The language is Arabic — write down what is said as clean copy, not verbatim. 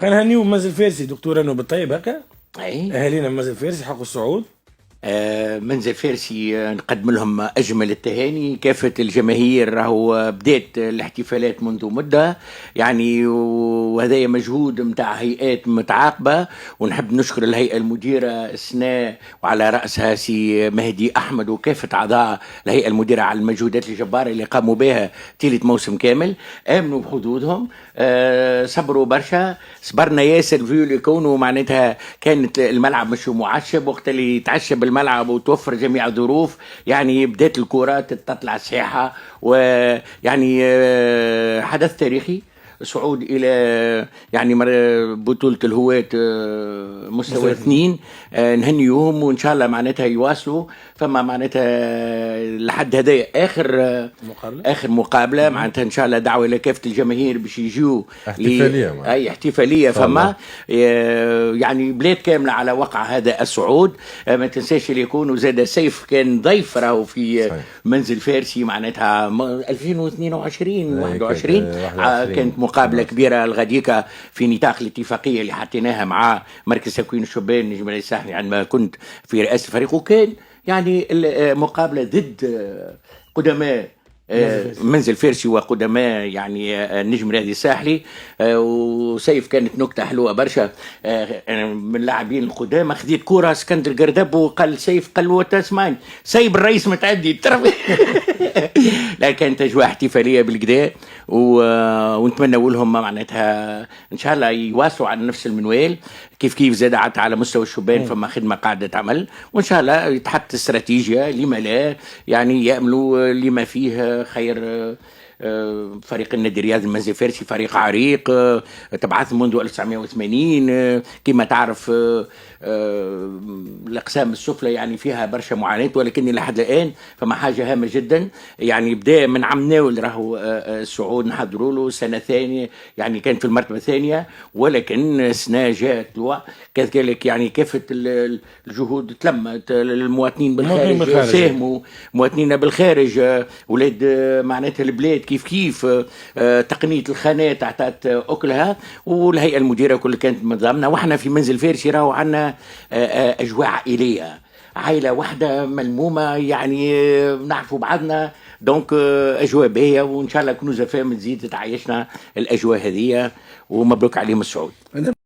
خلينا نهنيو منزل فارسي دكتور انه بالطيب هكا. اي اهالينا منزل فارسي حق الصعود. منزل فارسي، نقدم لهم أجمل التهاني. كافة الجماهير راهو بدات الاحتفالات منذ مدة يعني، وهذا مجهود متاع هيئات متعاقبة، ونحب نشكر الهيئة المديرة السناء وعلى رأسها سي مهدي أحمد وكافة أعضاء الهيئة المديرة على المجهودات الجبارة اللي قاموا بها طيلة موسم كامل. آمنوا بحدودهم، صبروا برشا، صبرنا ياسر فيو اللي يكونوا معناتها كانت الملعب مش معشب، وقت اللي تعشب الملعب وتوفر جميع الظروف يعني بدات الكرات تطلع الساحه. ويعني حدث تاريخي، صعود الى يعني بطوله الهواة مستوى اثنين. نهنيوهم وان شاء الله معناتها يواصلوا. فما معناتها لحد هذا اخر مقابله معناتها ان شاء الله دعوه الى كافه الجماهير باش يجوا احتفاليه اي احتفاليه. فما يعني بلاد كامله على وقع هذا الصعود. ما تنساش اللي يكونوا زاد سيف كان ضيف راهو في منزل فارسي معناتها 2022 21 كانت مقابله كبيره الغديكه في نطاق الاتفاقيه اللي حطيناها مع مركز تكوين الشبان نجم الساحلي عندما كنت في رئاسه الفريق، وكان يعني المقابله ضد قدماء منزل فارسي وقدماء يعني النجم الرياضي الساحلي. وسيف كانت نكته حلوه برشا. من اللاعبين القدامى خذيت كوره اسكندر قردب وقال سيف قال له تسمعني سيب الرئيس متعدي لا كانت اجواء احتفاليه بالكدا. ونتمنى لهم معناتها ان شاء الله يواصلوا على نفس المنوال. كيف زاد على مستوى الشبان فما خدمه قاعده تعمل، وان شاء الله يتحط استراتيجيه لما لا يعني ياملوا لما فيه خير. فريق النادي الرياضي المنزل الفارسي فريق عريق تبعث منذ 1980 كما تعرف. الاقسام السفلى يعني فيها برشا معاناه، ولكن لحد الان فما حاجه هامه جدا يعني. بدا من عام ناول راهو الصعود نحضروا له سنه ثانيه يعني، كان في المرتبه الثانيه، ولكن سنه جاءت كذلك يعني كافه الجهود تلمت. المواطنين بالخارج ساهموا، مواطنين بالخارج ولاد معناتها البلاد كيف تقنيه الخانات اعطت اكلها، والهيئه المديره كل كانت منظمنا. واحنا في منزل فارسي راهو عندنا اجواء عائليه، عائله واحده ملمومه يعني، نعرفوا بعضنا دونك اجواء باهيه. وان شاء الله كنوز فهم تزيد تعيشنا الاجواء هذه، ومبروك عليهم الصعود.